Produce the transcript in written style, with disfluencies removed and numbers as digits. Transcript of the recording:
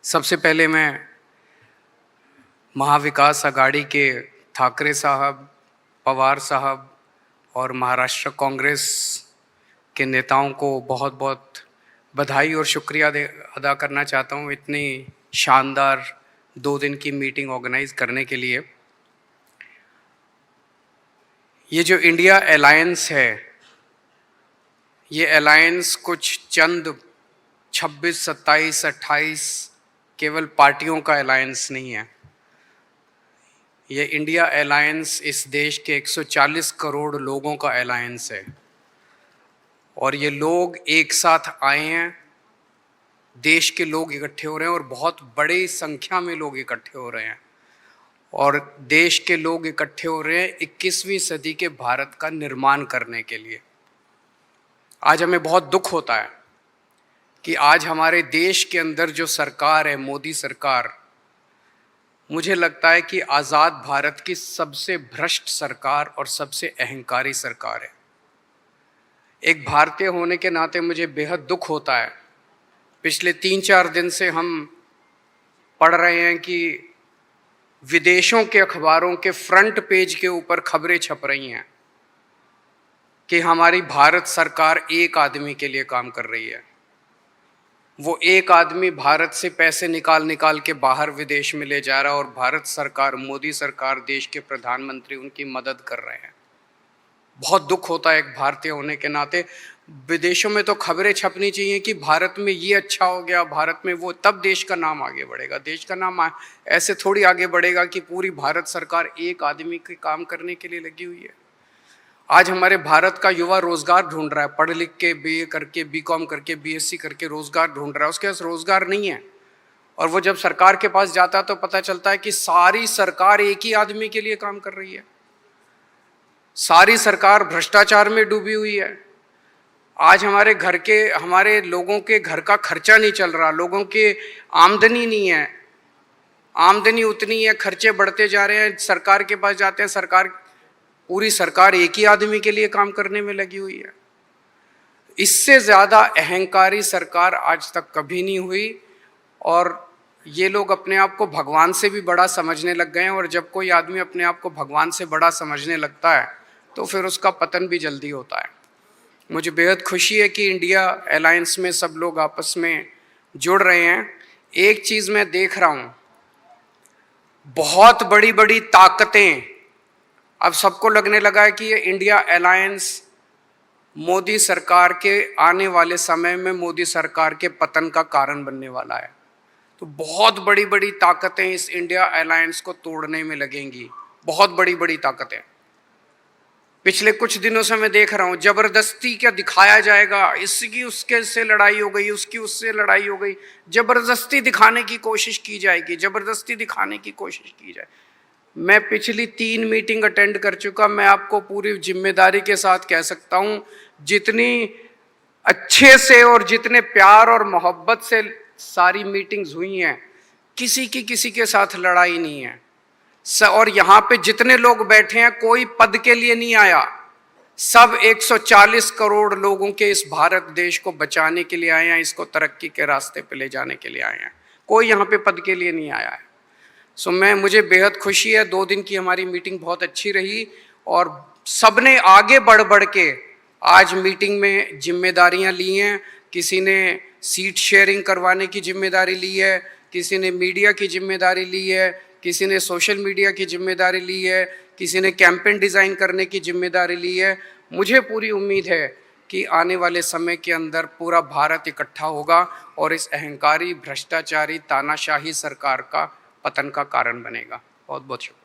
सबसे पहले मैं महाविकास आघाड़ी के ठाकरे साहब, पवार साहब और महाराष्ट्र कांग्रेस के नेताओं को बहुत बहुत बधाई और शुक्रिया अदा करना चाहता हूँ इतनी शानदार 2 दिन की मीटिंग ऑर्गेनाइज करने के लिए। ये जो इंडिया अलायंस है, ये अलायंस कुछ चंद 26, 27, 28 केवल पार्टियों का अलायंस नहीं है। ये इंडिया अलायंस इस देश के 140 करोड़ लोगों का अलायंस है और ये लोग एक साथ आए हैं। देश के लोग इकट्ठे हो रहे हैं और बहुत बड़ी संख्या में लोग इकट्ठे हो रहे हैं और देश के लोग इकट्ठे हो रहे हैं 21वीं सदी के भारत का निर्माण करने के लिए। आज हमें बहुत दुख होता है कि आज हमारे देश के अंदर जो सरकार है, मोदी सरकार, मुझे लगता है कि आज़ाद भारत की सबसे भ्रष्ट सरकार और सबसे अहंकारी सरकार है। एक भारतीय होने के नाते मुझे बेहद दुख होता है। पिछले 3-4 दिन से हम पढ़ रहे हैं कि विदेशों के अखबारों के फ्रंट पेज के ऊपर खबरें छप रही हैं कि हमारी भारत सरकार एक आदमी के लिए काम कर रही है। वो एक आदमी भारत से पैसे निकाल के बाहर विदेश में ले जा रहा है और भारत सरकार, मोदी सरकार, देश के प्रधानमंत्री उनकी मदद कर रहे हैं। बहुत दुख होता है एक भारतीय होने के नाते। विदेशों में तो खबरें छपनी चाहिए कि भारत में ये अच्छा हो गया, भारत में वो, तब देश का नाम आगे बढ़ेगा। देश का नाम ऐसे थोड़ी आगे बढ़ेगा कि पूरी भारत सरकार एक आदमी के काम करने के लिए लगी हुई है। आज हमारे भारत का युवा रोजगार ढूंढ रहा है, पढ़ लिख के BA करके, BCom करके, BSc करके रोजगार ढूंढ रहा है। उसके पास रोजगार नहीं है और वो जब सरकार के पास जाता है तो पता चलता है कि सारी सरकार एक ही आदमी के लिए काम कर रही है। सारी सरकार भ्रष्टाचार में डूबी हुई है। आज हमारे लोगों के घर का खर्चा नहीं चल रहा, लोगों की आमदनी नहीं है, आमदनी उतनी है, खर्चे बढ़ते जा रहे हैं। सरकार के पास जाते हैं, पूरी सरकार एक ही आदमी के लिए काम करने में लगी हुई है। इससे ज़्यादा अहंकारी सरकार आज तक कभी नहीं हुई और ये लोग अपने आप को भगवान से भी बड़ा समझने लग गए हैं और जब कोई आदमी अपने आप को भगवान से बड़ा समझने लगता है तो फिर उसका पतन भी जल्दी होता है। मुझे बेहद खुशी है कि इंडिया अलायंस में सब लोग आपस में जुड़ रहे हैं। एक चीज़ मैं देख रहा हूँ, बहुत बड़ी बड़ी ताकतें, अब सबको लगने लगा है कि ये इंडिया अलायंस मोदी सरकार के आने वाले समय में मोदी सरकार के पतन का कारण बनने वाला है। तो बहुत बड़ी बड़ी ताकतें इस इंडिया अलायंस को तोड़ने में लगेंगी, बहुत बड़ी बड़ी ताकतें। पिछले कुछ दिनों से मैं देख रहा हूँ जबरदस्ती क्या दिखाया जाएगा, इसकी उसके से लड़ाई हो गई, उसकी उससे लड़ाई हो गई, जबरदस्ती दिखाने की कोशिश की जाएगी, जबरदस्ती दिखाने की कोशिश की जाए। मैं पिछली 3 मीटिंग अटेंड कर चुका। मैं आपको पूरी जिम्मेदारी के साथ कह सकता हूँ, जितनी अच्छे से और जितने प्यार और मोहब्बत से सारी मीटिंग्स हुई हैं, किसी के साथ लड़ाई नहीं है। और यहाँ पे जितने लोग बैठे हैं कोई पद के लिए नहीं आया, सब 140 करोड़ लोगों के इस भारत देश को बचाने के लिए आए हैं, इसको तरक्की के रास्ते पे ले जाने के लिए आए हैं। कोई यहाँ पे पद के लिए नहीं आया है। मुझे बेहद खुशी है। 2 दिन की हमारी मीटिंग बहुत अच्छी रही और सबने आगे बढ़ के आज मीटिंग में जिम्मेदारियां ली हैं। किसी ने सीट शेयरिंग करवाने की जिम्मेदारी ली है, किसी ने मीडिया की जिम्मेदारी ली है, किसी ने सोशल मीडिया की जिम्मेदारी ली है, किसी ने कैंपेन डिज़ाइन करने की जिम्मेदारी ली है। मुझे पूरी उम्मीद है कि आने वाले समय के अंदर पूरा भारत इकट्ठा होगा और इस अहंकारी, भ्रष्टाचारी, तानाशाही सरकार का पतन का कारण बनेगा। बहुत बहुत शुक्रिया।